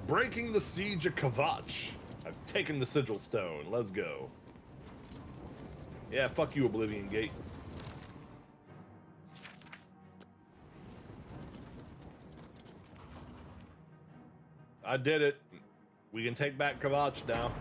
Breaking the siege of Kavach. I've taken the sigil stone. Let's go. Yeah, fuck you, Oblivion Gate. I did it. We can take back Kavach now.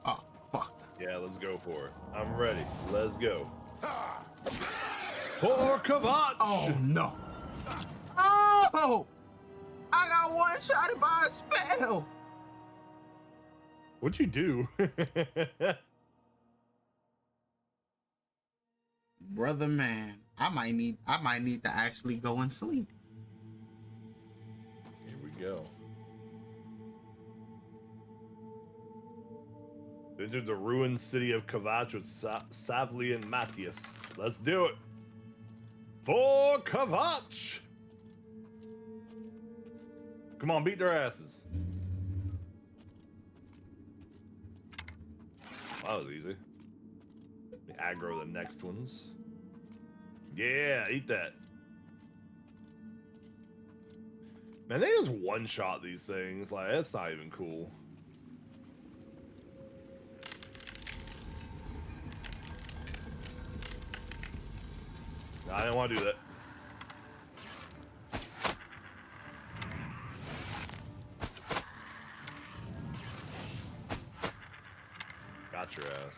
Oh, fuck. Yeah, let's go for it. I'm ready. Let's go. For Kavach! Oh, no. Oh! I got one-shotted by a spell! What'd you do? Brother, man, I might need to actually go and sleep. Here we go. Enter the ruined city of Kavach with Savli and Matthias. Let's do it. For Kavach! Come on, beat their asses. That was easy. Let me aggro the next ones. Yeah, eat that. Man, they just one-shot these things. Like, that's not even cool. No, I didn't want to do that. Got your ass.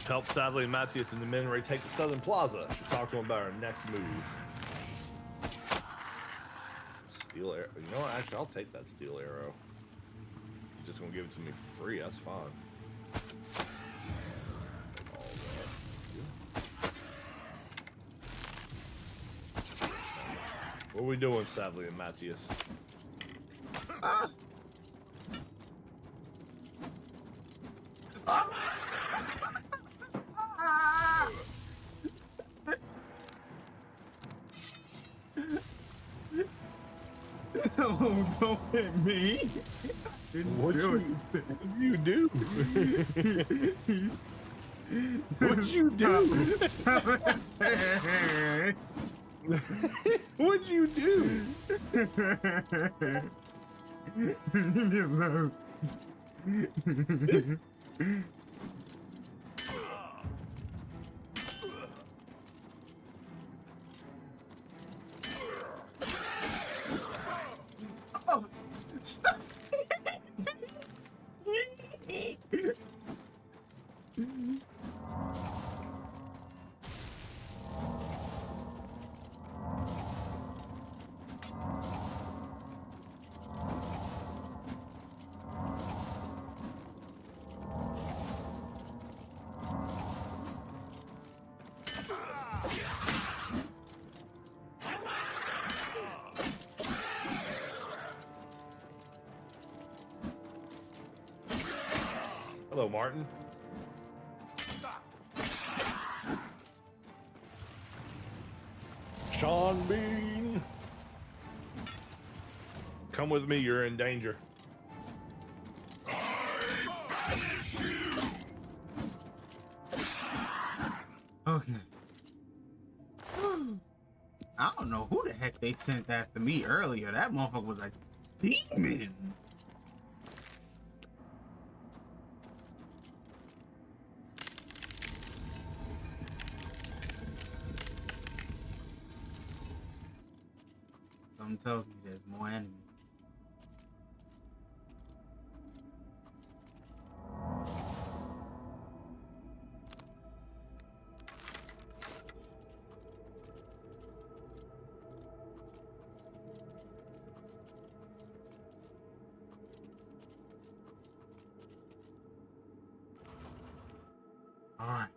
Help Savli and Matthias and the men retake the Southern Plaza. Talk to them about our next move. Steel arrow. You know what? Actually, I'll take that steel arrow. You're just gonna give it to me for free. That's fine. What are we doing, Savli and Matthias? No, don't hit me. What'd you do? What'd you do? Stop it. What'd you do? Leave me alone. Oh, stop. Hello, Martin. Sean Bean. Come with me, you're in danger. Okay. I don't know who the heck they sent after me earlier. That motherfucker was a demon. Something tells me there's more enemies. All right.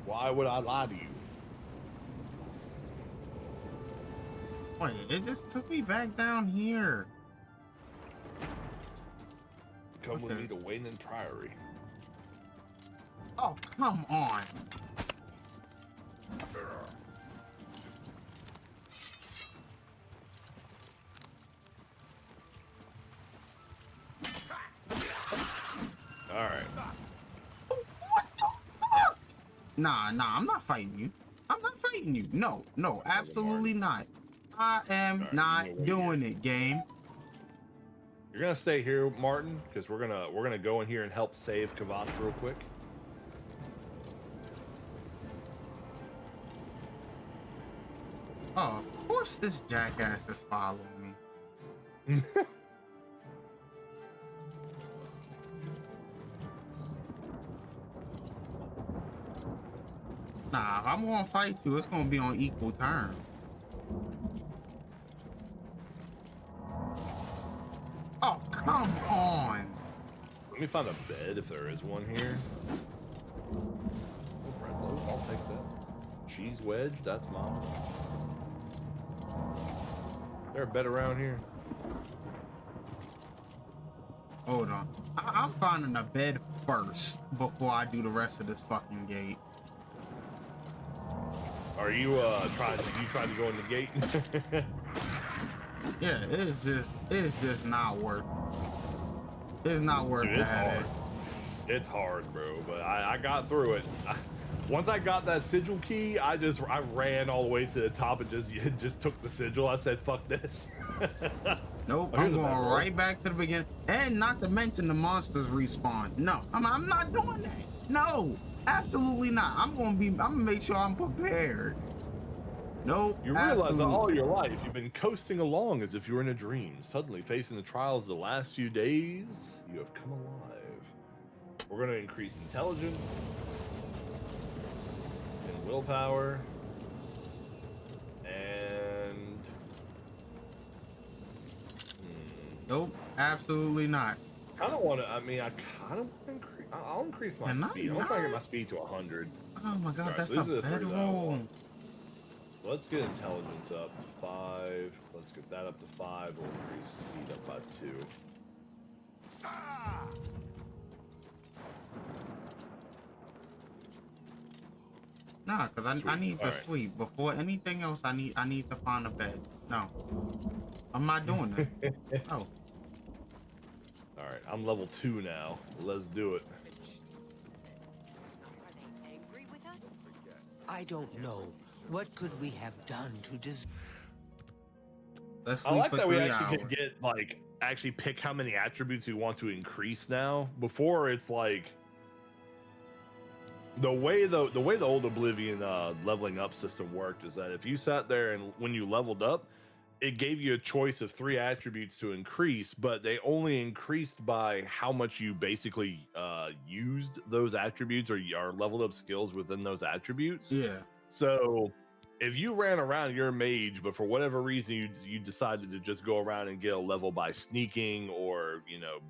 Why would I lie to you? Wait, it just took me back down here. Come with me to Wayne and Priory. Oh, come on. All right. What the fuck? Nah, I'm not fighting you. I'm not fighting you. No, absolutely not. I am not doing it, game. You're gonna stay here, Martin, because we're gonna go in here and help save Kvatch real quick. Oh, of course this jackass is following me. Nah, if I'm gonna fight you, it's gonna be on equal terms. Oh, come on. Let me find a bed if there is one here. Oh, bread loaf, I'll take that. Cheese wedge, that's mine. Is there a bed around here? Hold on. I'm finding a bed first before I do the rest of this fucking gate. Are you trying to go in the gate? Yeah, it's just not worth. It's not worth Dude, the headache. It's hard, bro, but I got through it. Once I got that sigil key, I ran all the way to the top and just took the sigil. I said, "Fuck this." Nope, I'm going right back to the beginning, and not to mention the monsters respawn. No, I'm not doing that. No, absolutely not. I'm gonna make sure I'm prepared. Nope. You realize that all your life you've been coasting along as if you were in a dream. Suddenly, facing the trials of the last few days, you have come alive. We're going to increase intelligence and willpower, and nope, absolutely not. I don't want to. I mean, I kind of want to increase. I'll increase my speed. I'm trying to get my speed to 100. Oh my god, right, that's so a bedroll. Let's get intelligence up to 5. Let's get that up to 5. We'll increase speed up by 2. Nah, because I need to sleep. Before anything else, I need to find a bed. No. I'm not doing it. Oh. Alright, I'm level 2 now. Let's do it. I don't know. What could we have done to deserve? I like that we actually can get actually pick how many attributes we want to increase now. Before it's like the way the old Oblivion leveling up system worked is that if you sat there and when you leveled up, it gave you a choice of 3 attributes to increase, but they only increased by how much you basically used those attributes or leveled up skills within those attributes. Yeah. So if you ran around, you're a mage, but for whatever reason you decided to just go around and get a level by sneaking or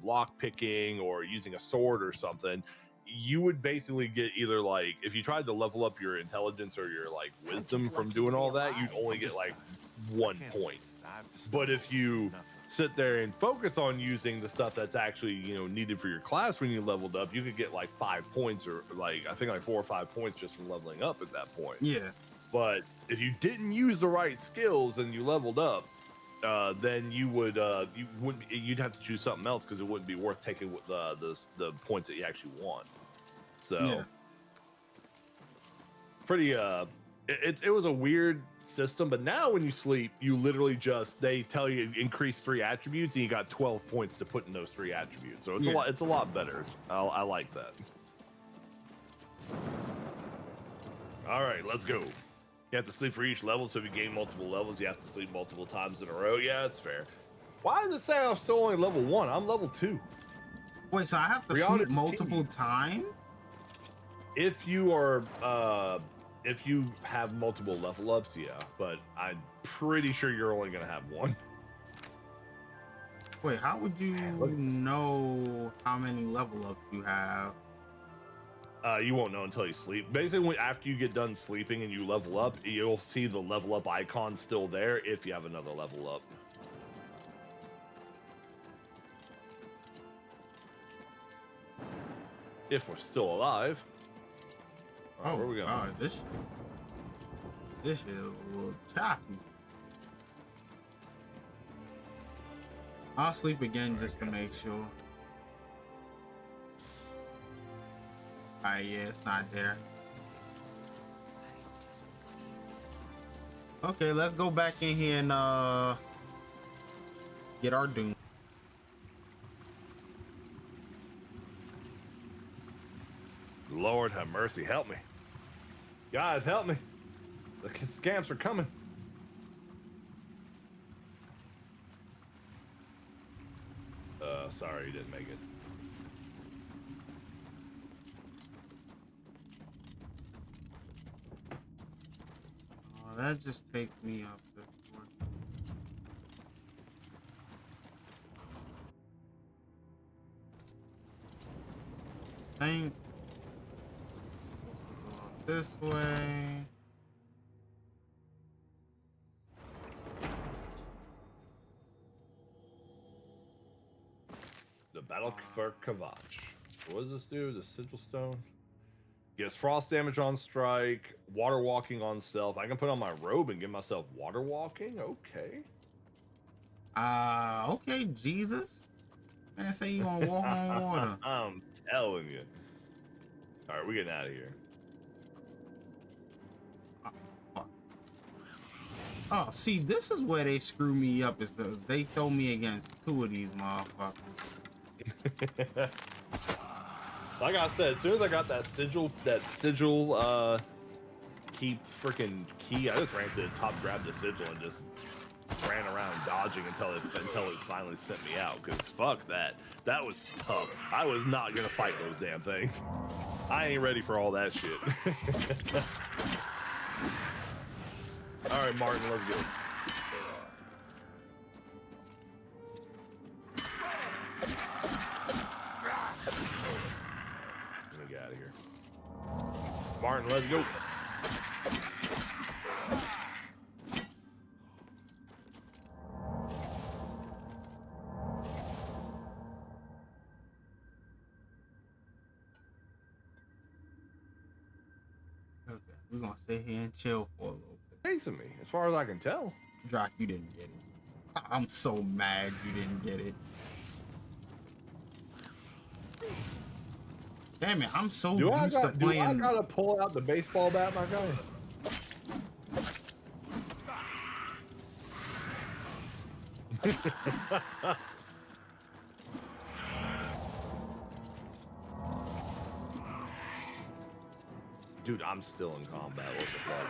block picking or using a sword or something, you would basically get either if you tried to level up your intelligence or your wisdom from doing all that, you'd only get 1 point. But if you sit there and focus on using the stuff that's actually needed for your class when you leveled up, you could get 5 points or I think 4 or 5 points just from leveling up at that point. Yeah. But if you didn't use the right skills and you leveled up, then you'd have to choose something else because it wouldn't be worth taking the points that you actually want. So yeah. Pretty it was a weird system, but now when you sleep, you literally they tell you increase 3 attributes and you got 12 points to put in those 3 attributes. So it's a lot better. I like that. All right, let's go. You have to sleep for each level, so if you gain multiple levels, you have to sleep multiple times in a row. Yeah, that's fair. Why does it say I'm still only level 1? I'm level 2. Wait, so I have to sleep multiple times? If you are if you have multiple level ups, yeah, but I'm pretty sure you're only gonna have 1. Wait, how would you know how many level ups you have? You won't know until you sleep. Basically, after you get done sleeping and you level up, you'll see the level up icon still there if you have another level up. If we're still alive. All right, Oh, where are we going? God, this is a little choppy. I'll sleep again just to make sure. Alright, yeah, it's not there. Okay, let's go back in here and get our doom. Lord have mercy, help me. Guys, help me. The scamps are coming. Sorry, you didn't make it. Oh, that just takes me up this one. Think this way. The battle for Kavach. What does this do? The sigil stone gets frost damage on strike, water walking on stealth. I can put on my robe and give myself water walking. Okay. Okay, Jesus. Man, say you want to walk on water. I'm telling you. All right, we're getting out of here. Oh, see, this is where they screw me up. Is they throw me against two of these motherfuckers. Like I said, as soon as I got that sigil key, freaking key, I just ran to the top, grabbed the sigil, and just ran around dodging until it finally sent me out. Cause fuck that. That was tough. I was not gonna fight those damn things. I ain't ready for all that shit. All right, Martin, let's go. Let me get out of here. Martin, let's go. Okay, we're gonna sit here and chill for a little bit. Chasing me, as far as I can tell. Drock, you didn't get it. I'm so mad you didn't get it. Damn it, I'm so used to playing. Do I gotta pull out the baseball bat, my guy? Dude, I'm still in combat. What the fuck?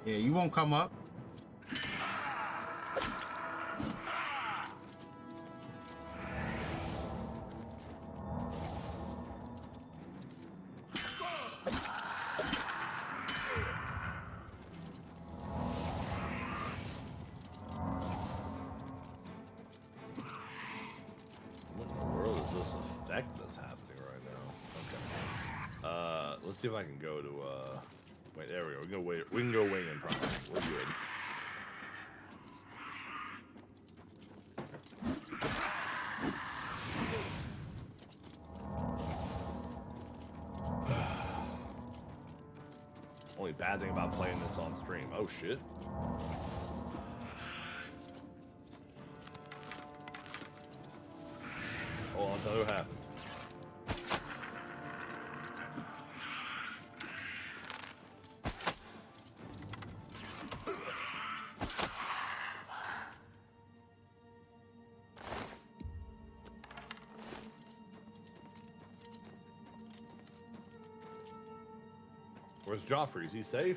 Yeah, you won't come up. Let's see if I can go to wait, there we go. We can go wing in probably. We're good. Only bad thing about playing this on stream. Oh shit. Oh, I'll tell you what happened. Where's Joffrey? Is he safe?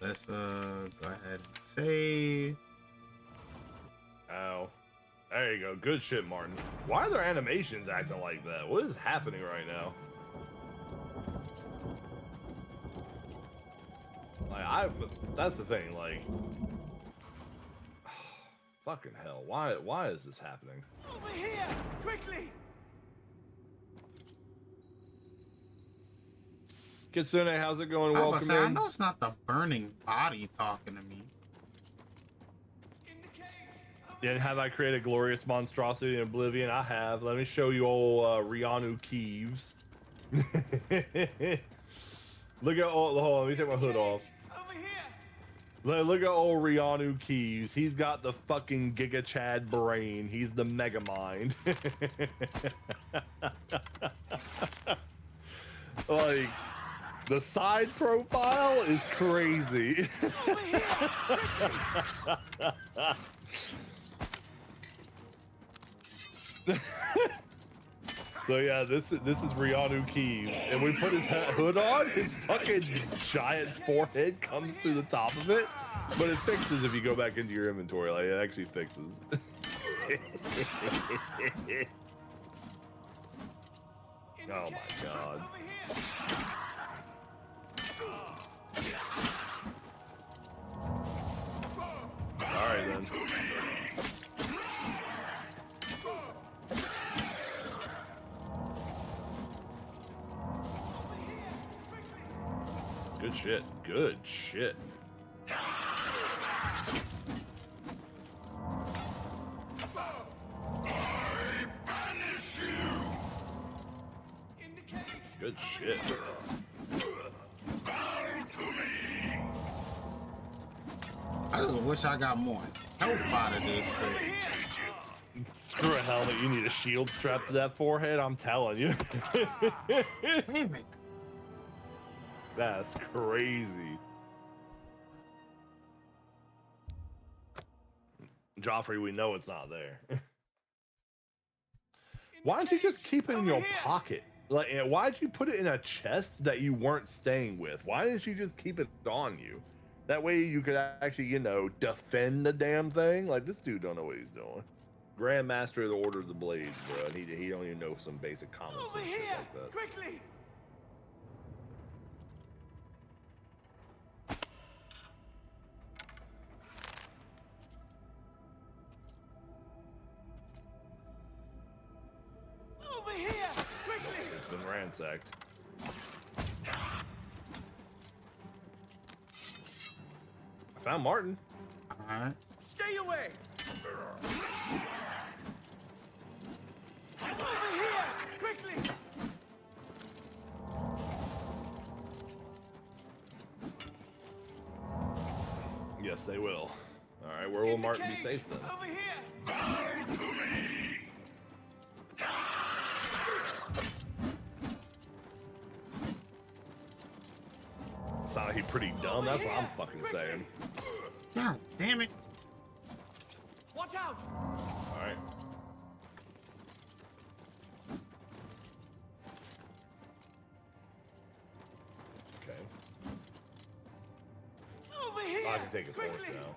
Let's go ahead and save. Ow. There you go. Good shit, Martin. Why are their animations acting like that? What is happening right now? Like, that's the thing, like, Fucking hell. Why is this happening? Over here! Quickly! Kitsune, how's it going? I Welcome say, I in. know it's not the burning body talking to me. In the cage! And have I created glorious monstrosity in Oblivion? I have. Let me show you old Rianu Keeves. Look at hold on, let me take my hood off. Over here! Look at old Rianu Keeves. He's got the fucking Giga Chad brain. He's the Mega Mind. Like, the side profile is crazy. Over here! So yeah, this is Rianu Keeves, and we put his hood on. His fucking giant forehead comes through the top of it, but it fixes if you go back into your inventory. Like, it actually fixes. Oh my god. Over here! All right then. Good shit. Good shit. Good shit. I just wish I got more health out of this shit. Screw a helmet. You need a shield strapped to that forehead. I'm telling you. Damn it. That's crazy. Joffrey, we know it's not there. Why don't you just keep it in your pocket? Like, why'd you put it in a chest that you weren't staying with? Why didn't you just keep it on you? That way you could actually, you know, defend the damn thing. Like, this dude don't know what he's doing. Grandmaster of the Order of the Blades, bro. He don't even know some basic common sense shit like that. Quickly! Over here! Quickly! It's been ransacked. I found Martin. Alright. Stay away! Over here! Quickly! Yes, they will. All right, where will Martin be safe then? Over here! Sound like he's pretty dumb. That's what I'm fucking saying. God damn it. Watch out! All right. Okay. Over here! I can take his horse Quickly! now.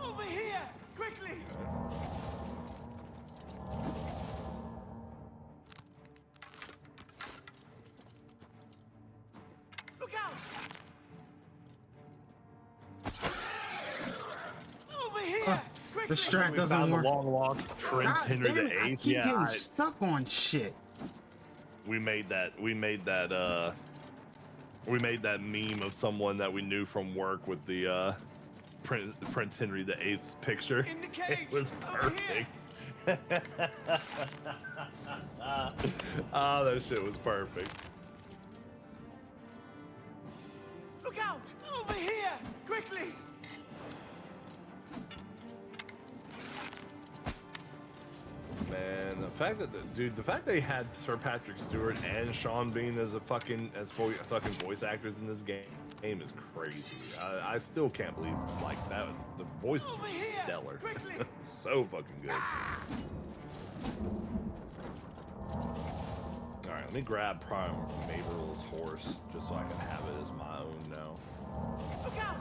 Over here! Quickly! Look out! Over here! Quickly! The strat We doesn't found work. the long lost Prince God Henry damn it, I VIII. keep Yeah, getting stuck on shit. we made that meme of someone that we knew from work with the Prince Henry VIII's picture. In the cage! It was Over here! perfect. Oh, that shit was perfect. Look out! Over here! Quickly! Man, the fact that they had Sir Patrick Stewart and Sean Bean as fucking voice actors in this game is crazy. I still can't believe like that. The voices Over were here! stellar, Quickly! so fucking good. All right, let me grab Prime Maberl's horse just so I can have it as my own now. Look out!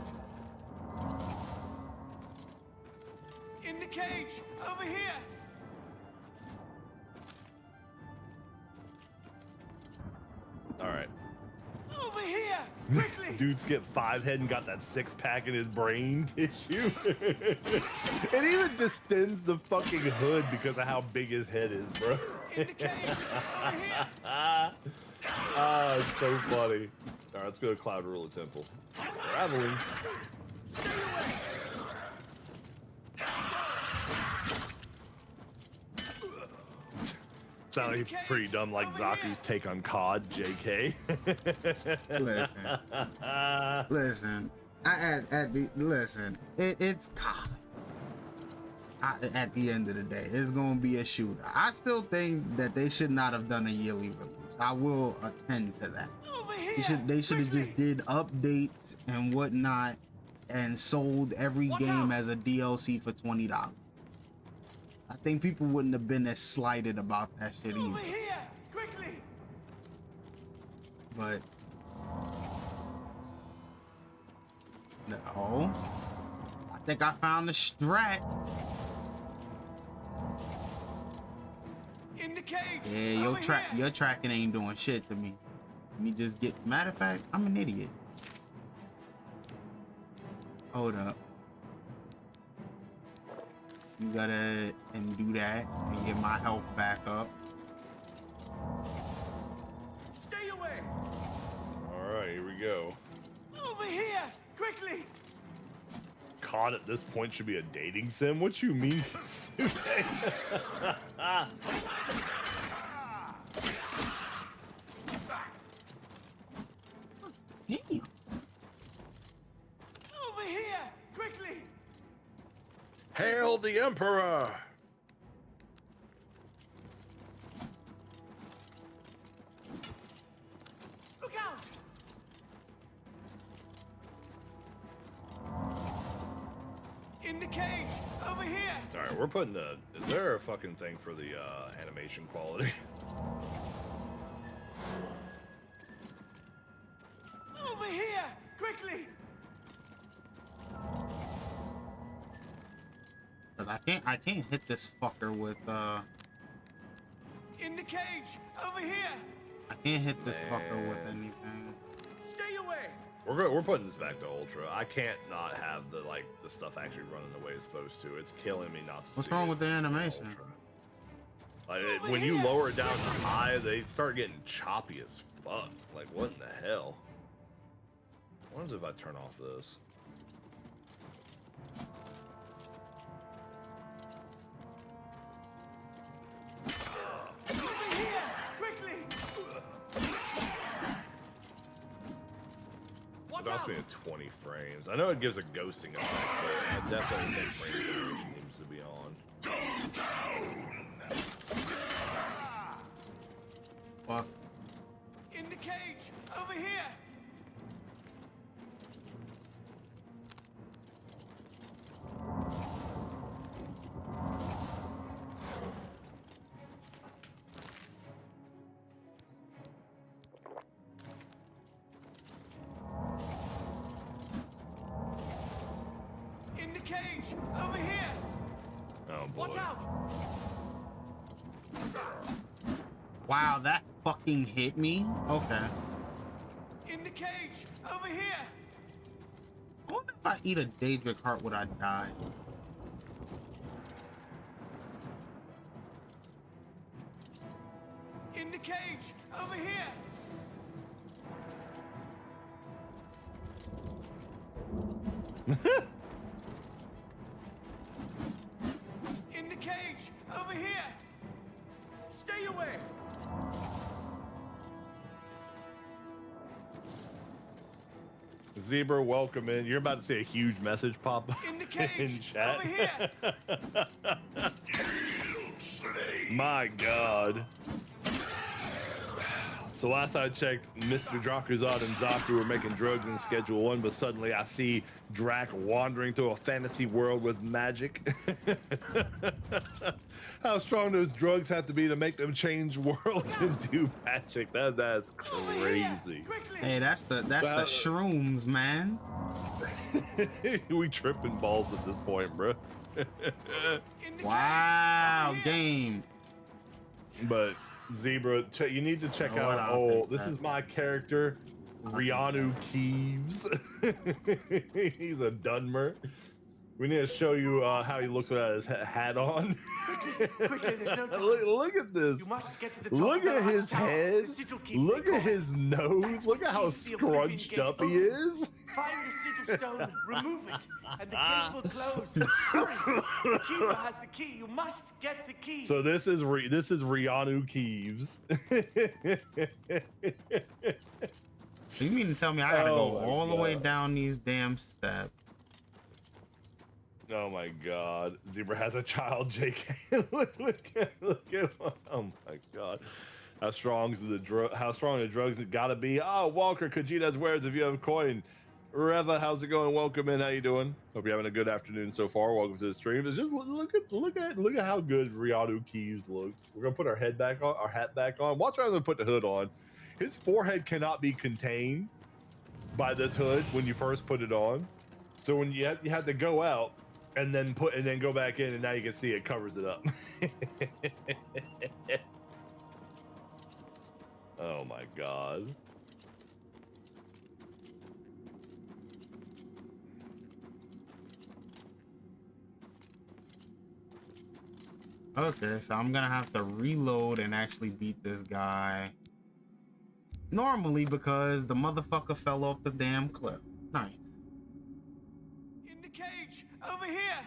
In the cage! Over here! All right. Over here! Quickly! Dude skipped 5 head and got that 6-pack in his brain tissue. It even distends the fucking hood because of how big his head is, bro. In the cage! Over here! Ah, it's so funny. All right, let's go to Cloud Ruler Temple. Traveling. Stay away! Sound like pretty dumb, like Zaku's take on COD, JK. Listen. Listen. It's COD. At the end of the day, it's gonna be a shooter. I still think that they should not have done a yearly release. I will attend to that. Over here! They should have just did updates and whatnot and sold every game as a DLC for $20. I think people wouldn't have been as slighted about that shit Over either. here! Quickly! But no, I think I found the strat. In the cage! Yeah, Over here. your tracking ain't doing shit to me. Let me just get. Matter of fact, I'm an idiot. Hold up. You gotta and do that and get my health back up. Stay away! All right, here we go. Over here! Quickly! COD at this point should be a dating sim? What you mean? Damn. Over here! Quickly! Hail the Emperor! Look out! In the cage! Over here! All right, we're putting the. Is there a fucking thing for the animation quality? Over here! Quickly! Cause I can't hit this fucker with In the cage! Over here! I can't hit this fucker with anything. Stay away! We're putting this back to Ultra. I can't not have the stuff actually running the way it's supposed to. It's killing me not to. What's see wrong it with the on animation? Ultra. When you lower it down to high, they start getting choppy as fuck. Like, what in the hell? I wonder if I turn off this. Over here! Quickly! Watch It must out! be at 20 frames. I know it gives a ghosting effect, but I definitely think frame generation needs to be on. Fuck. In the cage! Over here! In the cage! Over here! Oh boy. Watch out! Wow, that fucking hit me. Okay. In the cage! Over here! I wonder if I eat a Daedric heart, would I die? In the cage! Over here! In the cage! Over here! Stay away! Zebra, welcome in. You're about to see a huge message pop up In the cage! in chat. Over here! My God. So last I checked, Mr. Drakuzad and Zaku were making drugs in Schedule 1, but suddenly I see Drak wandering through a fantasy world with magic. How strong those drugs have to be to make them change worlds and do magic. That's crazy. Quickly! Hey, that's the shrooms, man. We tripping balls at this point, bro. In the Wow, cage! Over here! game. But Zebra, you need to check Oh, out. I'll Oh, take this that. is my character. Rianu Keeves. He's a Dunmer. We need to show you how he looks without his hat on. Quickly, there's no time. Look at this. You must get to the top Look of the at large his tower. head. The sigil key Look will at his nose. That's Look what at how keeps the Oblivion scrunched gate up he open. is. Find the sigil stone, remove it, and the gate will close. Hurry! The keeper has the key. You must get the key. So this is Rianu Keeves. You mean to tell me I gotta go my all the way God. down these damn steps? Oh my God, Zebra has a child, JK. look at him. Oh my God. How strong the drugs it gotta be? Oh, Walker, Kajita's wares if you have a coin. Reva, how's it going? Welcome in. How you doing? Hope you're having a good afternoon so far. Welcome to the stream. It's just look at how good Rianu Keys looks. We're gonna put our hat back on. Watch rather than put the hood on. His forehead cannot be contained by this hood when you first put it on. So when you have to go out and then go back in, and now you can see it covers it up. Oh my God. Okay, so I'm gonna have to reload and actually beat this guy normally because the motherfucker fell off the damn cliff. Nice. In the cage, over here.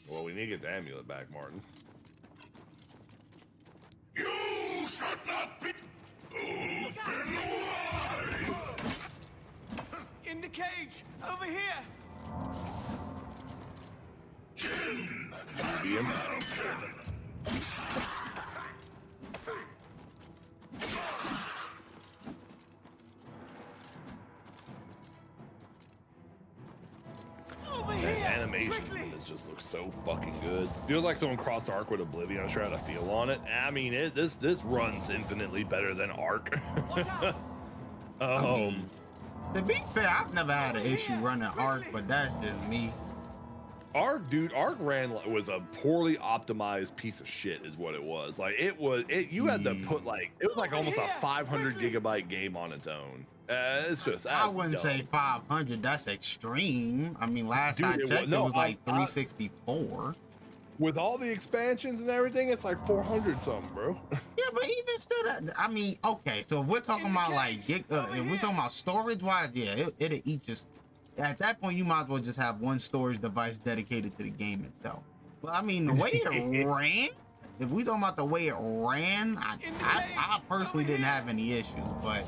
Well, we need to get the amulet back, Martin. You should not be open wide. In the cage, over here. See him? Over That here. animation Quickly. just looks so fucking good. Feels like someone crossed Ark with Oblivion. I'm trying to feel on it. I mean, this runs infinitely better than Ark. To be fair, I've never had an issue running Ark, but that's just me. Ark was a poorly optimized piece of shit, is what it was. Like you had to put it was like almost a 500 gigabyte game on its own. It's just I wouldn't say 500. That's extreme. I mean, last Dude, I checked, it was like 364. 364. With all the expansions and everything, it's like 400 something, bro. Yeah, but even still, I mean, okay. So if we're talking about like, if we're talking about storage wise, yeah, it'll eat just. At that point, you might as well just have one storage device dedicated to the game itself. But I mean, the way it ran, if we talking about the way it ran, I personally didn't have any issues. But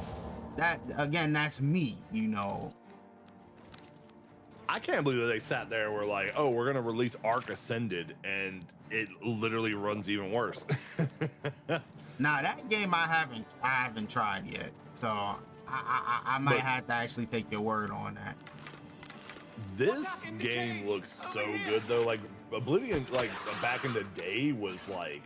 that again, that's me, you know. I can't believe that they sat there and were like, "Oh, we're gonna release Ark Ascended," and it literally runs even worse. Now that game I haven't tried yet, so I might have to actually take your word on that. This game looks so good though. Like Oblivion, like back in the day, was like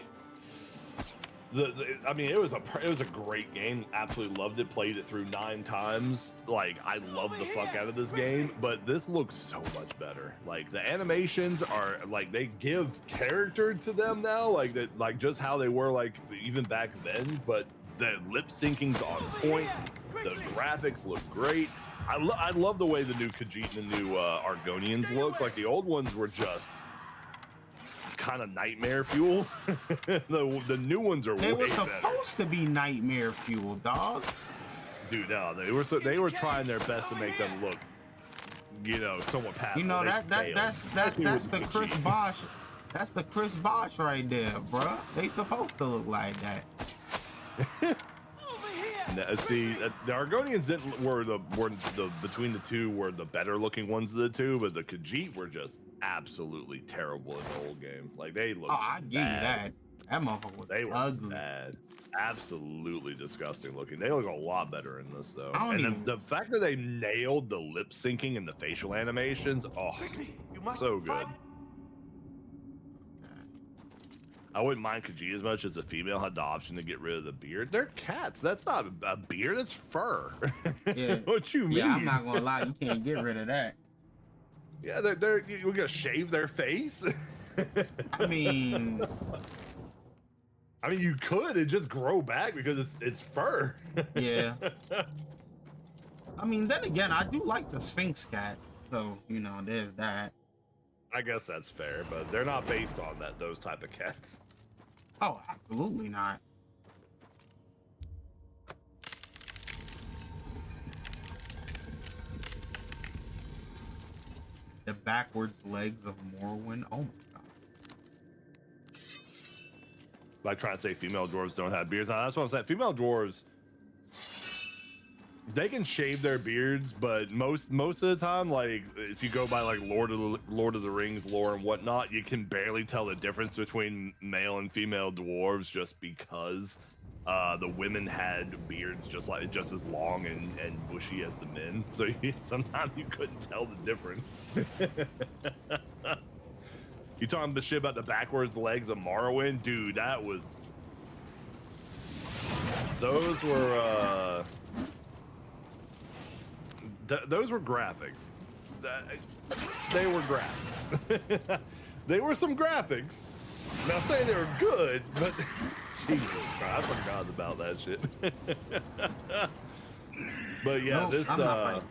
I mean, it was a great game. Absolutely loved it. Played it through 9 times. Like I love the fuck out of this game, but this looks so much better. Like the animations are like they give character to them now, like that, like just how they were like even back then. But the lip syncing's on point. The graphics look great. I love the way the new Khajiit and the new Argonians look. Like the old ones were just kind of nightmare fuel. the new ones are They way were supposed to be nightmare fuel, dog. Dude, no, they were trying their best to make them look, you know, somewhat passable. You know that's the Chris Bosch. That's the Chris Bosch right there, bruh. They supposed to look like that. Now, see, the Argonians were the between the two were the better looking ones of the two, but the Khajiit were just absolutely terrible in the old game. Like they looked. Oh, I give you that. That motherfucker was ugly. Bad. Absolutely disgusting looking. They look a lot better in this though. I don't And even- the fact that they nailed the lip syncing and the facial animations, oh, so good. I wouldn't mind Khajiit as much as a female had the option to get rid of the beard. They're cats. That's not a beard. That's fur. Yeah. What you mean? Yeah, I'm not gonna lie. You can't get rid of that. Yeah, we're gonna shave their face. I mean, I mean, you could it just grow back because it's fur. Yeah. I mean, then again, I do like the Sphinx cat, so you know, there's that. I guess that's fair, but they're not based on those type of cats. Oh, absolutely not. The backwards legs of Morrowind. Oh my god. Like trying to say female dwarves don't have beards. Now, that's what I'm saying. Female dwarves, they can shave their beards, but most of the time, like if you go by like Lord of the Rings lore and whatnot, you can barely tell the difference between male and female dwarves just because the women had beards just as long and bushy as the men. So sometimes you couldn't tell the difference. You talking about shit about the backwards legs of Morrowind, dude? Those were graphics. They were graphics. They were some graphics. Not saying they were good, but Jesus Christ, I forgot about that shit. But yeah, no,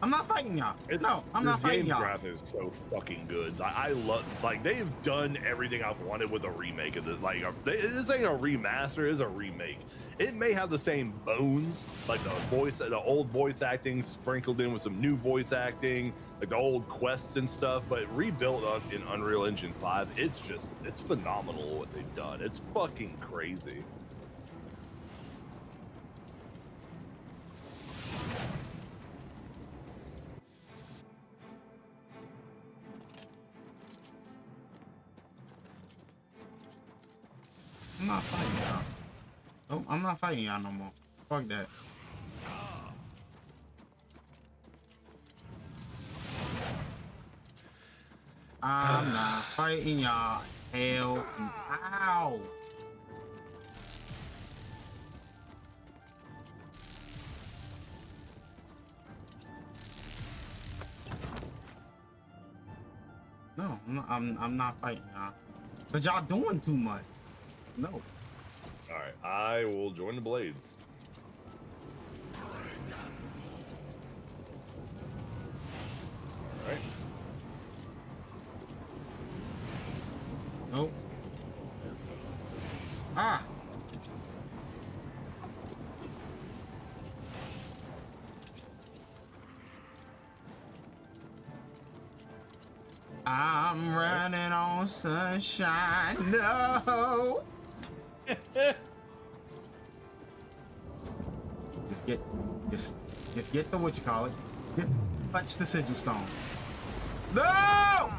I'm not fighting y'all. No, I'm not fighting y'all. This game's graphics is so fucking good. I love, like, they've done everything I've wanted with a remake of this. Like, this ain't a remaster, it's a remake. It may have the same bones, like the old voice acting sprinkled in with some new voice acting, like the old quests and stuff, but rebuilt in Unreal Engine 5. It's phenomenal what they've done. It's fucking crazy. I'm not fighting y'all. Oh, I'm not fighting y'all no more. Fuck that. I'm not fighting y'all. Hell, ow. No, I'm not fighting y'all. But y'all doing too much. No. All right, I will join the blades. All right. Nope. Ah. I'm running on sunshine. No. Just get the what you call it. Just touch the sigil stone. No!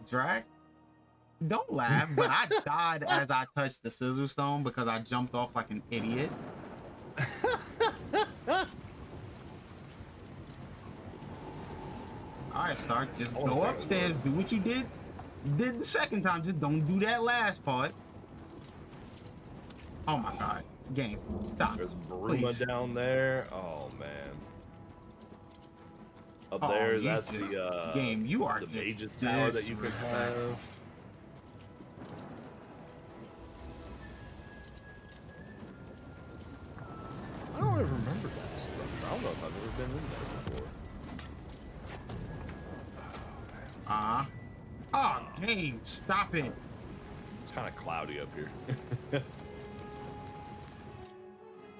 Drag? Don't laugh, but I died as I touched the sigil stone because I jumped off like an idiot. Alright, Stark, just go upstairs, do what you did the second time, just don't do that last part. Oh my god. Game, stop. There's Bruma down there. Oh man. Up there, that's the game. You are the mage's tower that you can have. I don't ever remember that structure. I don't know if I've ever been in there before. Oh, game, stop it. It's kind of cloudy up here.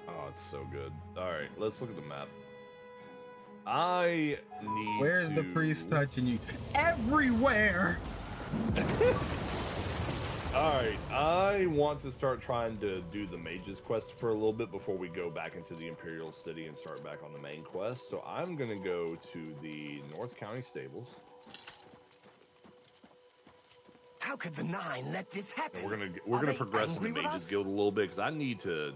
Oh, it's so good. All right, let's look at the map. I need Where's the priest touching you? Everywhere! Alright, I want to start trying to do the mage's quest for a little bit before we go back into the Imperial City and start back on the main quest. So I'm going to go to the North County Stables. How could the Nine let this happen? And we're gonna progress in the Mages Guild a little bit because I need to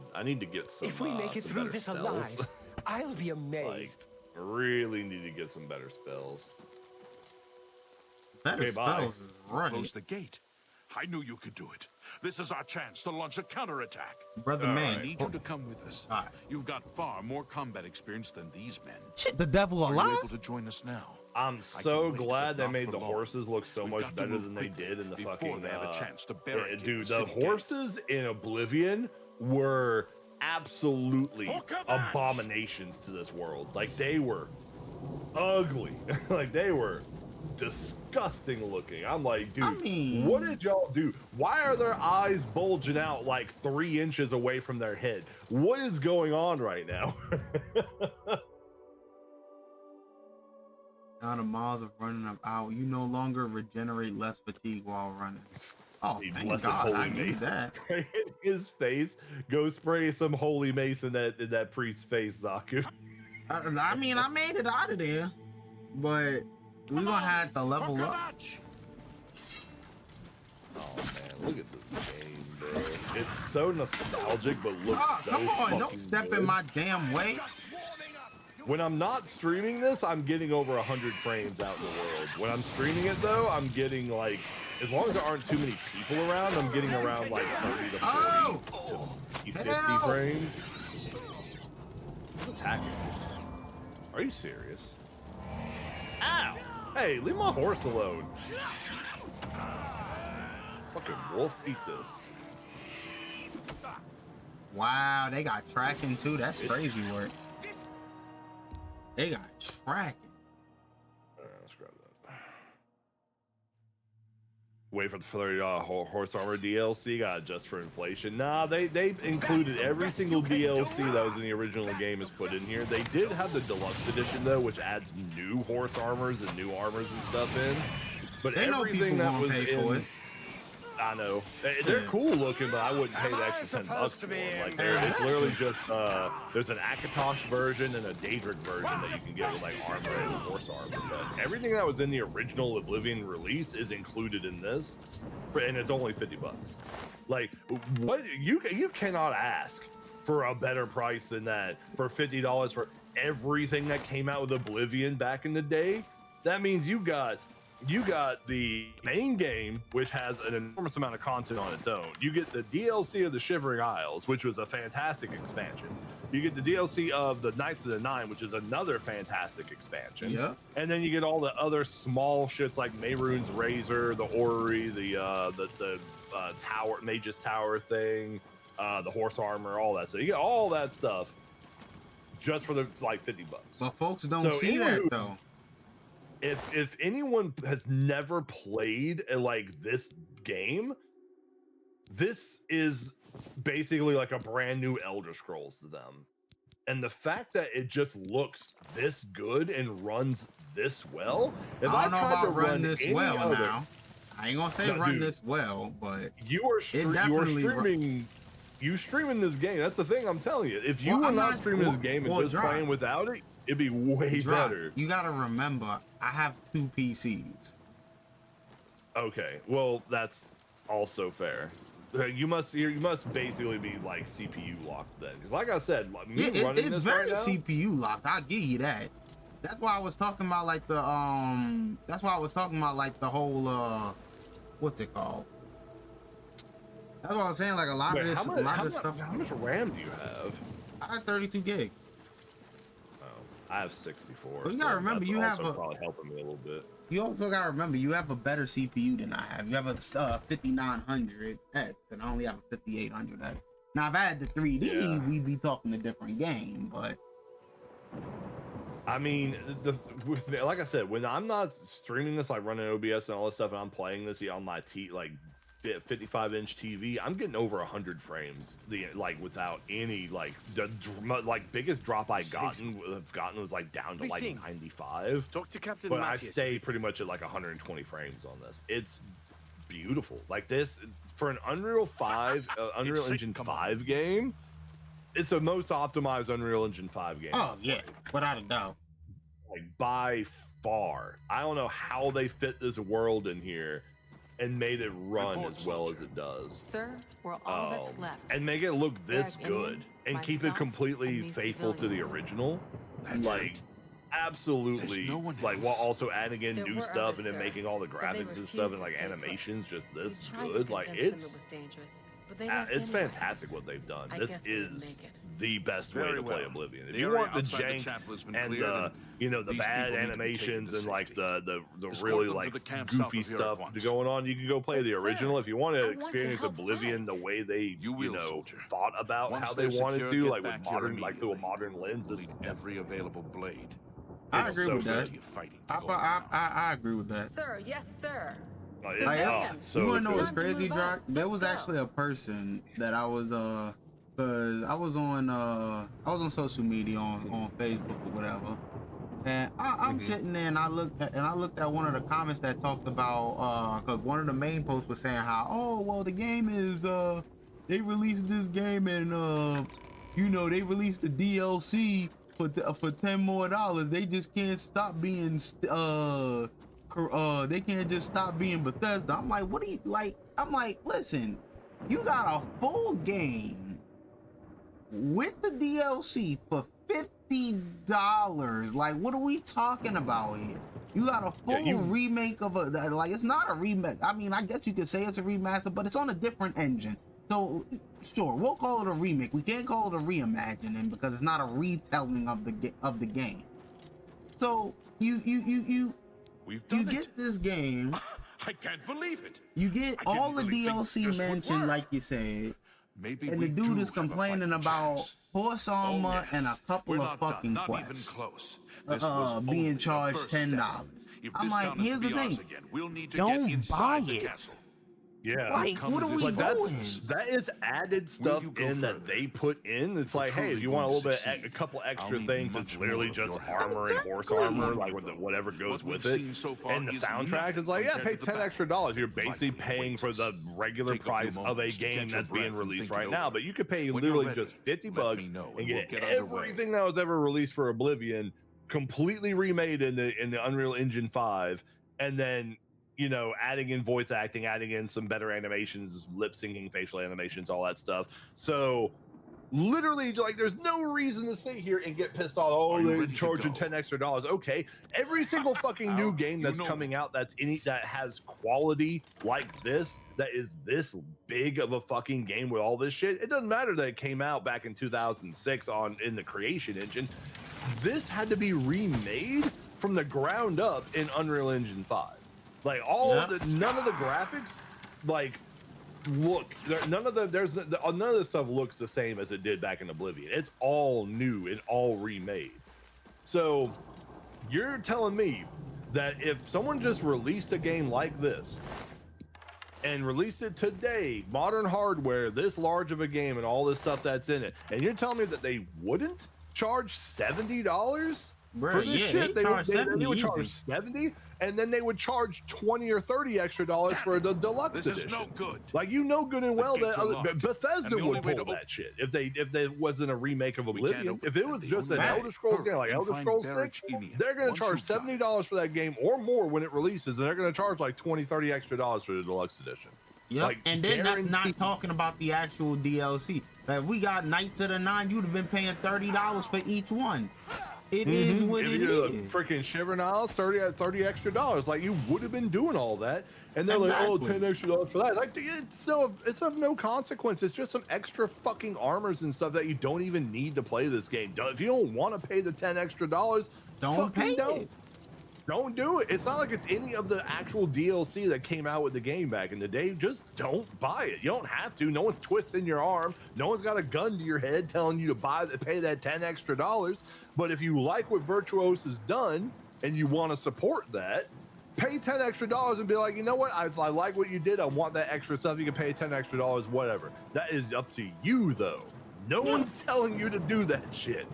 get some. If we make it through this spells. alive, I'll be amazed. Like, really need to get some better spells. Better spells is right. Close the gate. I knew you could do it. This is our chance to launch a counterattack. Brother man, I need you to come with us. You've got far more combat experience than these men. Shit, the devil Are alive? you able to join us now? I'm I so can wait, glad but they not made for the long. horses look so We've much got to better move than they quickly did in the before fucking. they have a chance to barricade Dude, the the city gate. horses in Oblivion were absolutely For cover! abominations to this world. Like they were ugly. Like they were disgusting looking. I'm like, dude, I mean, what did y'all do? Why are their eyes bulging out like 3 inches away from their head? What is going on right now? now the miles of running of hour, you no longer regenerate less fatigue while running. Oh, Need thank blessed God, holy I need mace. that. Spray in his face. Go spray some holy mace in that priest's face, Zaku. I mean, I made it out of there, but we're gonna have to level up. Oh man, look at this game, bro. It's so nostalgic, but looks so Come on, don't fucking step good. in my damn way. When I'm not streaming this, I'm getting over 100 frames out in the world. When I'm streaming it though, I'm getting like, as long as there aren't too many people around, I'm getting around like 30 to 40 to 50 frames. Who's attacking me? Are you serious? Ow! Hey, leave my horse alone. Fucking wolf, eat this. Wow, they got tracking too. That's crazy work. They got tracking. Let's grab that. Wait for the $30 horse armor DLC. Got just for inflation. Nah, they included every single DLC that was in the original game is put in here. They did have the deluxe edition though, which adds new horse armors and new armors and stuff in. But They know everything people that gonna was pay in, for it. I know they're cool looking, but I wouldn't pay the extra $10 for them. Like it's literally just there's an Akatosh version and a Daedric version that you can get with like armor and horse armor. But everything that was in the original Oblivion release is included in this, and it's only $50. Like what you cannot ask for a better price than that for $50 for everything that came out with Oblivion back in the day. That means you got the main game, which has an enormous amount of content on its own. You get the DLC of the Shivering Isles, which was a fantastic expansion. You get the DLC of the Knights of the Nine, which is another fantastic expansion. Yeah. And then you get all the other small shits like Mehrunes Razor, the Orrery, the Tower, Mage's Tower thing, the horse armor, all that. So you get all that stuff just for the like $50. But folks don't see that though. If anyone has never played like this game, this is basically like a brand new Elder Scrolls to them. And the fact that it just looks this good and runs this well, if I don't know tried about to run this well other, now. I ain't gonna say No, run dude. this well, but you are streaming. You streaming this game. That's the thing I'm telling you. If you were not streaming this game and just playing without it, it'd be way better. You gotta remember, I have 2 PCs. Okay, well that's also fair. You must basically be like CPU locked then, because like I said, It's very CPU locked. I'll give you that. That's why I was talking about like the That's why I was talking about like the whole what's it called? That's what I was saying. Like a lot of this, stuff. How much RAM do you have? I have 32 gigs. Oh, I have 64. Well, you gotta remember, you have probably helping me a little bit. You also gotta remember, you have a better CPU than I have. You have a 5900X, and I only have a 5800X. Now, if I had the 3D, we'd be talking a different game. But I mean, like I said, when I'm not streaming this, like running OBS and all this stuff, and I'm playing this on my 55-inch TV, I'm getting over 100 frames. Without any the biggest drop I have gotten was like down to like 95. Talk to Captain but Matthias. I stay pretty much at like 120 frames on this. It's beautiful. Like this for an Unreal 5, Unreal Engine 5 game. It's the most optimized Unreal Engine 5 game. Oh yeah, without a doubt. Like by far. I don't know how they fit this world in here and made it run as well as it does. Sir, we're all that's left. And make it look this Back good in, and keep it completely faithful to the original. Absolutely. While also adding in new stuff and then making all the graphics and stuff and like animations just this good. Like it's But they left it's anyway. fantastic what they've done. I This guess they didn't is make it. the best way Very to play well. Oblivion. If The you area want the outside the jank chapel has been and cleared, the, and you know, the these bad people need to be taken animations to and like safety. the Escort really them to like the camp south goofy of here at stuff once. going on, you can go play But the sir, original. If you want I to want to experience help Oblivion the fight. way they You will, know soldier. thought about Once how they they're wanted secure, to, get like with back here modern, like through a immediately. modern lens. We'll This need every available blade. I It's agree so with that. good. Fighting to go around. I agree with that. Sir, yes, sir. Like, Civilians. so You wanna know good. what's Time to crazy, move Drock? out. There Let's was go. actually a person that I was cause I was on social media on Facebook or whatever. And I'm sitting there and I looked at one of the comments that talked about cause one of the main posts was saying how, oh well, the game is they released this game and you know, they released the DLC for $10 more. They just can't stop being they can't just stop being Bethesda. I'm like, what do you like? I'm like, listen, you got a full game with the DLC for $50. Like, what are we talking about here? You got a full remake of like, it's not a remake. I mean, I guess you could say it's a remaster, but it's on a different engine. So sure, we'll call it a remake. We can't call it a reimagining because it's not a retelling of the game. So you We've done get it. this game. I can't believe it. You get I didn't all the really think DLC this would mentioned, work. like you said, Maybe and we the dude do is have a complaining fighting about chance. horse Oh, armor and a yes. couple We're of not fucking done. Not quests. even close. This was Being only the charged first $10. step. If I'm this like, town is here's to the be ours thing. again, we'll need to Don't get buy inside the it. castle. Yeah. Like, Come what are to we visit doing? That is added stuff you go in that further? they put in. It's If we're like, hey, if truly you want a going little to bit, a succeed, couple I'll extra need things, much it's literally more of just your help. armor and horse Exactly. armor, like with whatever goes What with we've it. seen so far And the is soundtrack nothing is like, yeah, compared pay to the $10 battle. extra. You're basically Fighting paying for awaits the us. regular Take a few price of a moments to game catch your that's being breath and released think right it now. over. But you could pay When you're literally ready, just 50 let bucks me know and we'll get get underway. everything that was ever released for Oblivion completely remade in the Unreal Engine 5, and then, you know, adding in voice acting, adding in some better animations, lip syncing, facial animations, all that stuff. So literally, like, there's no reason to sit here and get pissed off. Oh, Are you they're ready to charging go? $10 extra. Okay, every single fucking new game You that's know coming them. out that has quality like this, that is this big of a fucking game with all this shit. It doesn't matter that it came out back in 2006 in the Creation Engine. This had to be remade from the ground up in Unreal Engine 5. Like none of the graphics, like, look, none of the stuff looks the same as it did back in Oblivion. It's all new and all remade. So you're telling me that if someone just released a game like this and released it today, modern hardware, this large of a game and all this stuff that's in it, and you're telling me that they wouldn't charge $70 for this shit? They would charge 70, and then they would charge 20 or 30 extra dollars for the deluxe This edition. is no good. Like, you know good and well gates that are locked, Bethesda and the only would way pull to that shit if there wasn't a remake of can't Oblivion. open If it it. was The just an only way. Elder Scrolls game like Hurry and Elder find Scrolls Barrett 6, Enian. they're going to Once charge you've got it. $70 for that game or more when it releases, and they're going to charge like 20, 30 extra dollars for the deluxe edition. Yep. Like, And then that's not guaranteed. talking about the actual DLC. Like, if we got Knights of the Nine, you'd have been paying $30 for each one. It is what If it you're is. freaking Shivering Isles, 30 extra dollars. Like, you would have been doing all that, and they're like, oh, Exactly. $10 extra for that. It's like, it's of no consequence. It's just some extra fucking armors and stuff that you don't even need to play this game. If you don't want to pay the $10 extra, Don't pay it. Don't do it. It's not like it's any of the actual DLC that came out with the game back in the day. Just don't buy it. You don't have to. No one's twisting your arm. No one's got a gun to your head telling you to pay that $10 extra. But if you like what Virtuos has done and you want to support that, pay $10 extra and be like, you know what? I like what you did. I want that extra stuff. You can pay $10 extra, whatever. That is up to you, though. No one's telling you to do that shit.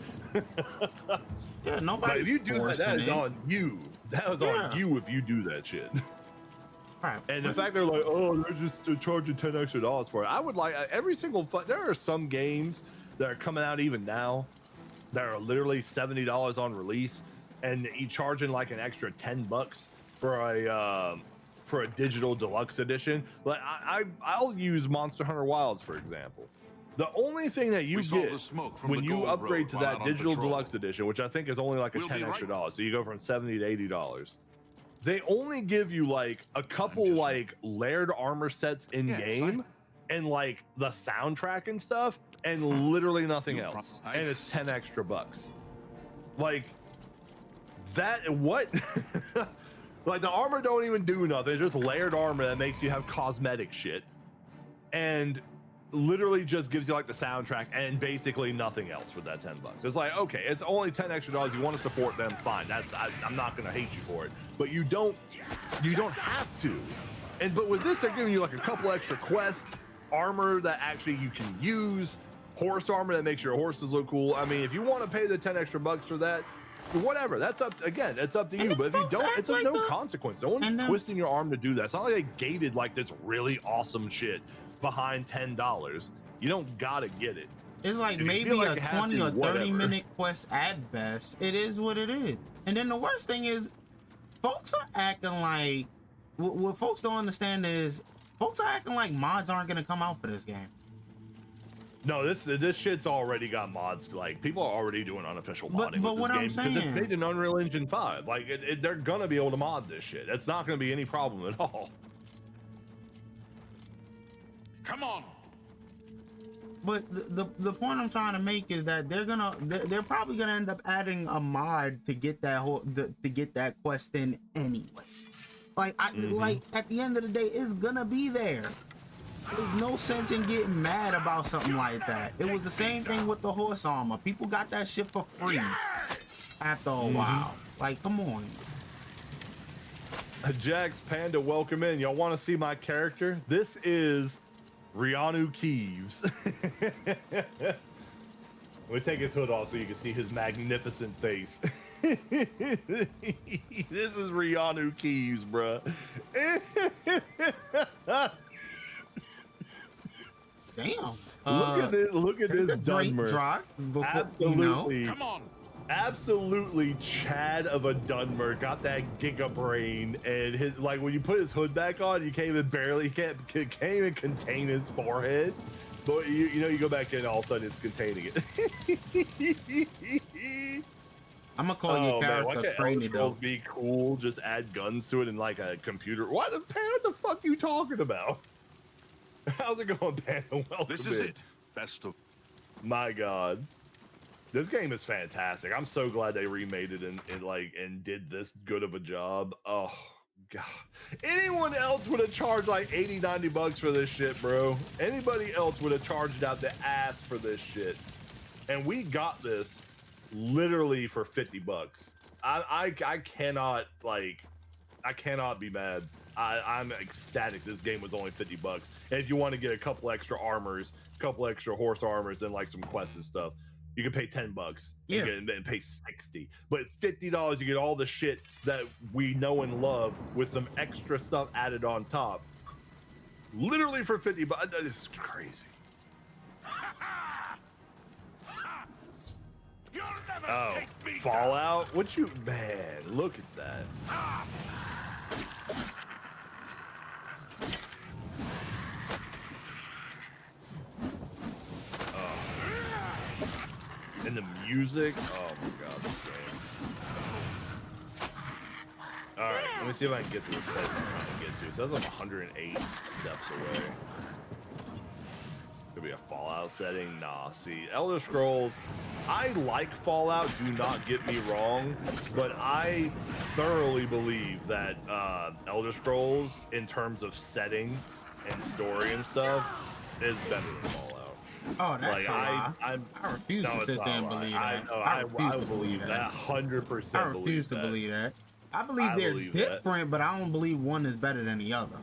Yeah, But nobody's if you do that, forcing that is it. on you. That is on you if you do that shit. Right. And the fact they're like, oh, they're just charging $10 extra for it. I would like every single there are some games that are coming out even now that are literally $70 on release, and you charging like an extra $10 for a digital deluxe edition. Like I'll use Monster Hunter Wilds for example. The only thing that you saw get the smoke from when the you gold upgrade road to while that out on digital patrol. deluxe edition, which I think is only like a We'll be $10 extra, right so you go from $70 to $80. They only give you like a couple like layered armor sets in game and like the soundtrack and stuff, and literally nothing else. And it's 10 extra bucks. Like that, what? Like the armor don't even do nothing. It's just layered armor that makes you have cosmetic shit, and literally just gives you like the soundtrack and basically nothing else for that 10 bucks. It's like, okay, it's only 10 extra dollars. You want to support them, fine. I'm not gonna hate you for it, but you don't have to. But with this, they're giving you like a couple extra quests, armor that actually you can use, horse armor that makes your horses look cool. I mean, if you want to pay the 10 extra bucks for that, whatever, that's up to you. But if you don't, it's no consequence. No one's twisting your arm to do that. It's not like they gated like this really awesome shit behind $10. You don't gotta get it. It's like maybe like a 20 or 30 minute quest at best. It is what it is. And then the worst thing is, folks are acting like, what folks don't understand is, folks are acting like mods aren't gonna come out for this game. No, this shit's already got mods. Like, people are already doing unofficial modding but with what this I'm game because saying, it's made in Unreal Engine 5. Like, they're gonna be able to mod this shit. It's not gonna be any problem at all. Come on. but the point I'm trying to make is that they're probably gonna end up adding a mod to get that quest in anyway. Like, like at the end of the day, it's gonna be there. There's no sense in getting mad about something like that. It was the same thing with the horse armor. People got that shit for free after a while. Like, come on. Jax Panda, welcome in. Y'all want to see my character? This is Rianu Keeves. Let me take his hood off so you can see his magnificent face. This is Rianu Keeves, bruh. Damn. Look at this Dunmer. Absolutely. You know? Come on. Absolutely Chad of a Dunmer. Got that Giga Brain, and his, like, when you put his hood back on, you can't even contain his forehead. But you know, you go back in, all of a sudden it's containing it. I'm gonna call your character Why can't Craney Elder Scrolls be cool? Just add guns to it and like a computer. What the fuck you talking about? How's it going, Panda? Welcome This is in. it. Best of. My God, this game is fantastic. I'm so glad they remade it and did this good of a job. Oh God, anyone else would have charged like 80, 90 bucks for this shit, bro. Anybody else would have charged out the ass for this shit, and we got this literally for 50 bucks. I cannot be mad. I'm ecstatic this game was only 50 bucks. And if you want to get a couple extra armors, couple extra horse armors, and like some quests and stuff, you can pay 10 bucks and pay 60. But $50, you get all the shit that we know and love with some extra stuff added on top. Literally for 50 bucks. It's crazy. Oh, Fallout? What you, man, look at that. And the music, oh my God, this game. All right, let me see if I can get to this place I'm trying to get to. So that's like 108 steps away. Could be a Fallout setting. Nah, see, Elder Scrolls, I like Fallout, do not get me wrong, but I thoroughly believe that Elder Scrolls, in terms of setting and story and stuff, is better than Fallout. Oh, that's like, I refuse to sit there and believe that. I refuse to believe that. 100%. I refuse to believe that. I believe they're different, but I don't believe one is better than the other.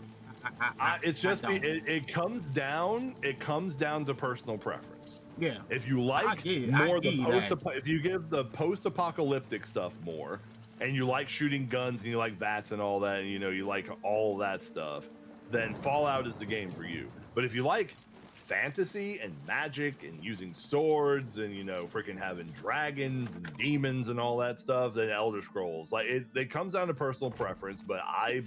It's just it comes down to personal preference. Yeah. If you like if you give the post-apocalyptic stuff more, and you like shooting guns and you like bats and all that, and you like all that stuff, then Fallout is the game for you. But if you like fantasy and magic and using swords and freaking having dragons and demons and all that stuff, then Elder Scrolls, like it comes down to personal preference. But I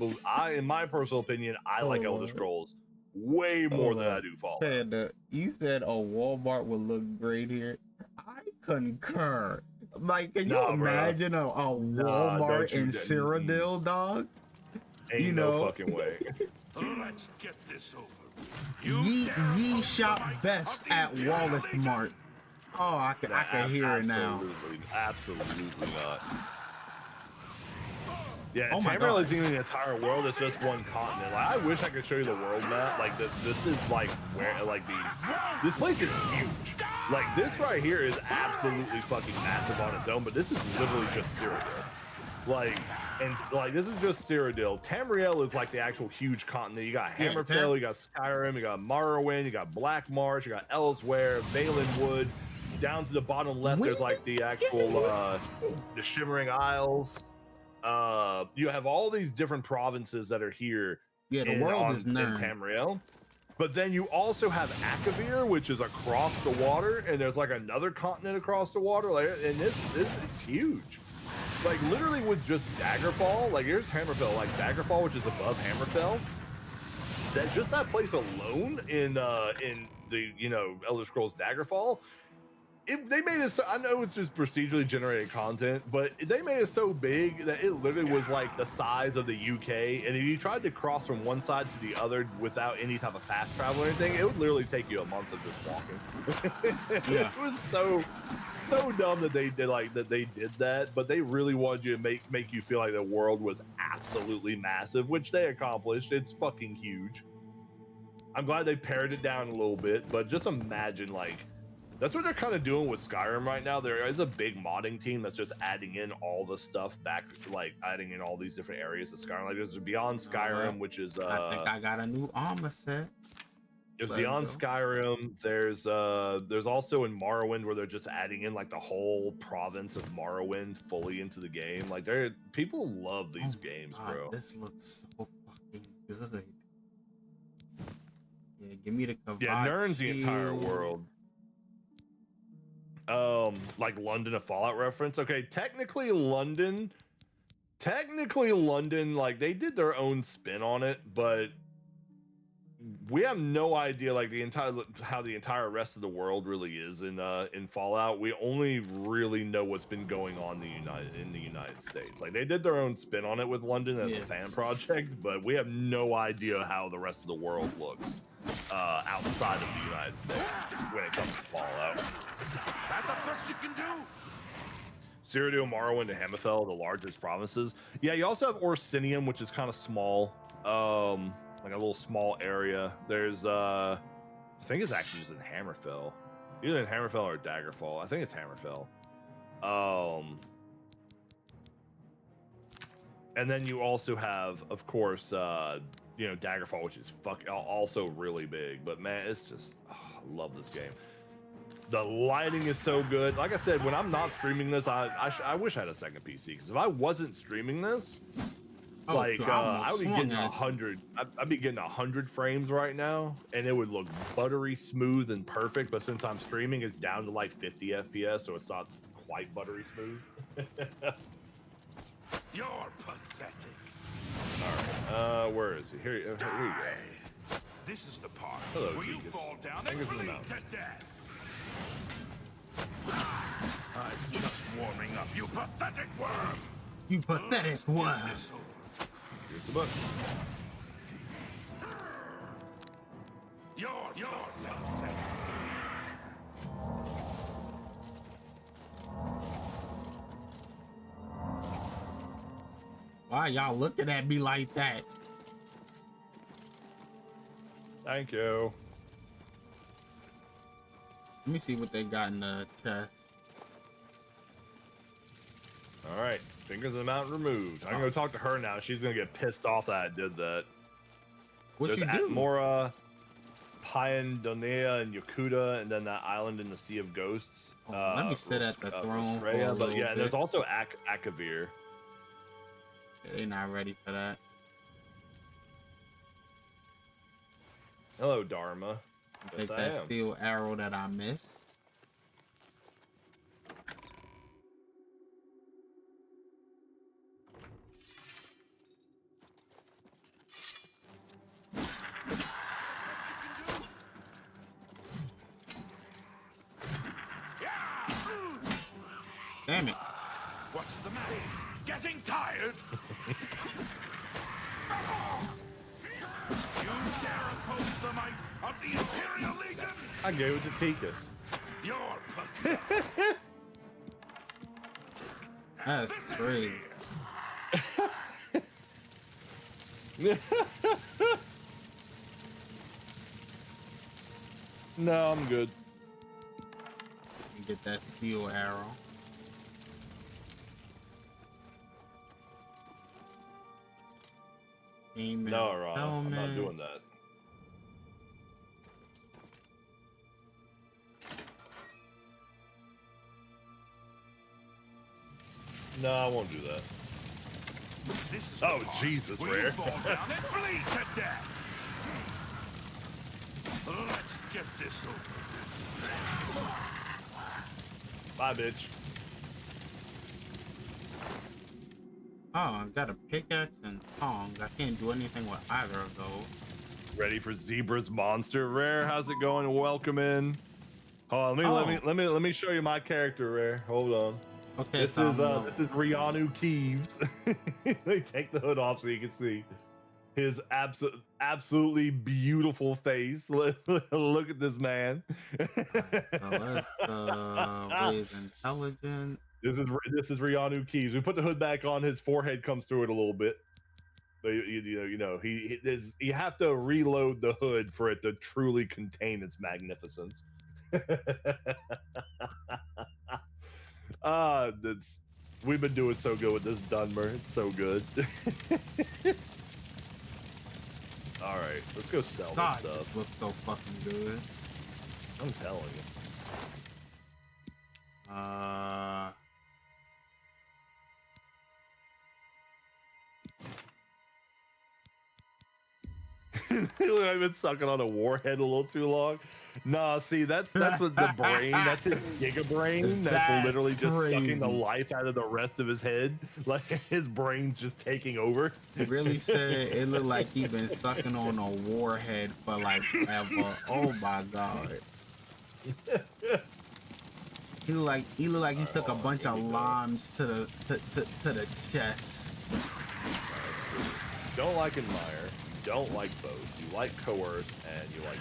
in my personal opinion, I like Elder Scrolls way more than I do Fallout. Panda, you said a Walmart would look great here. I concur. Like, can you imagine a Walmart in Cyrodiil, dog? Ain't no fucking way. Let's get this over. Ye shop best at Walleth Mart. Oh, I can hear it now. Absolutely not. Yeah, Oh my Tamriel God. isn't even the entire world, it's just one continent. Like, I wish I could show you the world map. Like, this is like where, like, this place is huge. Like, this right here is absolutely fucking massive on its own, but this is literally just Cyrodiil. Like, and like, this is just Cyrodiil. Tamriel is like the actual huge continent. You got Hammerfell, you got Skyrim, you got Morrowind, you got Black Marsh, you got Elsewhere, Valenwood. Down to the bottom left, there's like the actual, the Shimmering Isles. You have all these different provinces that are here. Yeah, the world is in Tamriel. But then you also have Akavir, which is across the water, and there's like another continent across the water. Like, and this it's huge. Like, literally with just Daggerfall, like, here's Hammerfell, like Daggerfall, which is above Hammerfell. That just that place alone in the, you know, Elder Scrolls Daggerfall, they made it so, I know it's just procedurally generated content, but they made it so big that it literally was like the size of the UK. And if you tried to cross from one side to the other without any type of fast travel or anything, it would literally take you a month of just walking. Yeah. It was so dumb that they did that, but they really wanted you to make you feel like the world was absolutely massive, which they accomplished. It's fucking huge. I'm glad they pared it down a little bit, but just imagine, like, that's what they're kind of doing with Skyrim right now. There is a big modding team that's just adding in all the stuff back, like adding in all these different areas of Skyrim. Like, there's Beyond Skyrim, which is I think I got a new armor set. There's Beyond Skyrim. There's also in Morrowind where they're just adding in like the whole province of Morrowind fully into the game. Like, people love these games, bro. This looks so fucking good. Yeah, give me the Kavad. Yeah, Nirn's the entire world. Like London, a Fallout reference. Okay, technically London, like, they did their own spin on it, but we have no idea, like, how the entire rest of the world really is in Fallout. We only really know what's been going on in the United States. Like, they did their own spin on it with London as a fan project, but we have no idea how the rest of the world looks outside of the United States when it comes to Fallout. That's the best you can do. Cyrodiil, Morrowind, and Hammerfell, the largest provinces. Yeah, you also have Orsinium, which is kind of small, like a little small area. There's, I think it's actually just in Hammerfell, either in Hammerfell or Daggerfall. I think it's Hammerfell. And then you also have, of course, you know, Daggerfall, which is also really big. But man, it's just, I love this game. The lighting is so good. Like I said, when I'm not streaming this, I wish I had a second PC, because if I wasn't streaming this, like, I would be getting 100. I'd be getting 100 frames right now, and it would look buttery smooth and perfect. But since I'm streaming, it's down to like 50 FPS, so it's not quite buttery smooth. You're pathetic. All right, where is he? Here you go. This is the part Hello, where you Vegas. fall down Fingers and in the bleed mouth. to death. I'm just warming up, you pathetic worm. You pathetic worm. Get this over. Here's the book. You're pathetic. Why y'all looking at me like that? Thank you. Let me see what they got in the chest. All right, fingers in the mouth removed. I'm gonna talk to her now. She's gonna get pissed off that I did that. What There's you do? Atmora, Pyandonia, and Yakuta, and then that island in the Sea of Ghosts. Let me sit at the throne for a but little yeah, bit. there's also Akavir. They're not ready for that. Hello, Dharma. Take Yes, I that am. steel arrow that I missed. Damn it. What's the matter? Getting tired? You dynamite of the Imperial Legion. I gave it to Tikas. You're pathetic. That's great. No, I'm good. You get that steel arrow. Aim No, Ron, I'm not helmet. doing that. No, I won't do that. This is Oh, the part Jesus, where Rare. you fall down and bleed to death. Let's get this over. Bye, bitch. Oh, I got a pickaxe and tongs. I can't do anything with either of those. Ready for Zebra's monster, Rare? How's it going? Welcome in. Hold on, let me show you my character, Rare. Hold on. Okay, This so is Rianu Keeves. Let me take the hood off so you can see his absolutely beautiful face. Look at this man. so let's raise intelligence. This is Rianu Keeves. We put the hood back on. His forehead comes through it a little bit. But you have to reload the hood for it to truly contain its magnificence. We've been doing so good with this Dunmer. It's so good. All right, let's go sell God, this this stuff. looks so fucking good. I'm telling you. I've been sucking on a warhead a little too long. Nah, see, that's what the brain. That's his giga brain. That's literally just sucking the crazy. life out of the rest of his head. Like his brain's just taking over. It really said it looked like he been sucking on a warhead for like ever. Oh my god. He looked like he took a bunch of limes to the chest. Don't like admire. You don't like both. You like coerce, and you like.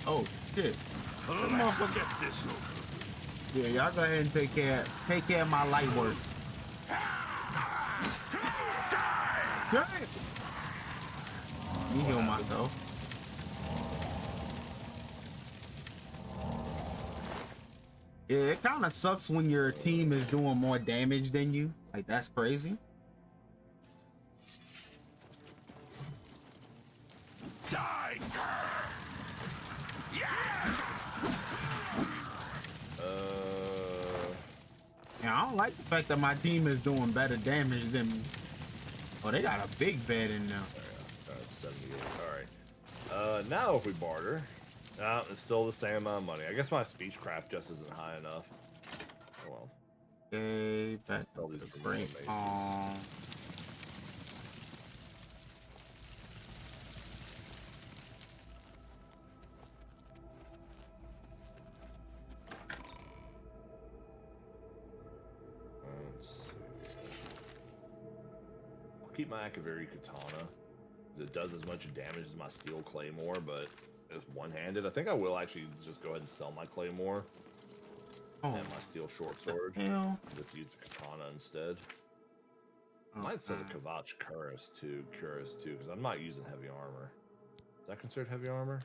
Oh shit. Let's get this over. Yeah, y'all go ahead and take care of my light work. Damn. Let me heal myself. Yeah, it kind of sucks when your team is doing more damage than you. Like, that's crazy. Die! Yeah, I don't like the fact that my team is doing better damage than me. Oh, they got a big bed in there. 78. All right. Now if we barter, it's still the same amount of money. I guess my speechcraft just isn't high enough. Oh well. Okay, back All to these the are break. amazing. I'll keep my Akaviri Katana. It does as much damage as my Steel Claymore, but it's one-handed. I think I will actually just go ahead and sell my Claymore and my Steel Short Sword. Just use the Katana instead. I might sell the Kavach Cuirass too, because I'm not using heavy armor. Is that considered heavy armor?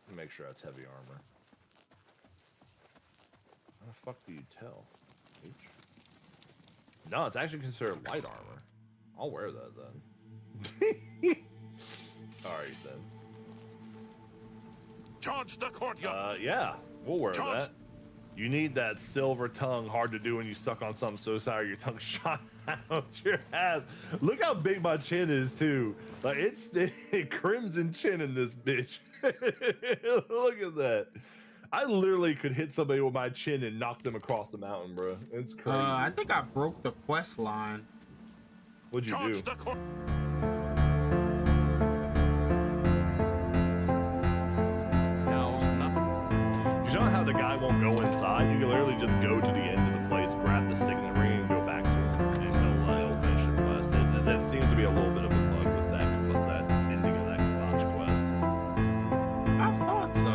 Let me make sure that's heavy armor. How the fuck do you tell? H? No, it's actually considered light armor. I'll wear that then. Alright then. Charge the courtyard. Yeah, we'll wear that. You need that silver tongue, hard to do when you suck on something so sour your tongue shot out your ass. Look how big my chin is too. Like it's crimson chin in this bitch. Look at that. I literally could hit somebody with my chin and knock them across the mountain, bro. It's crazy. I think I broke the quest line. What'd you do? You know how the guy won't go inside? You can literally just go to the end of the place, grab the signet ring, and go back to him, and he'll finish it. that seems to be a little bit of a bug with that ending of that Kavach quest. I thought so.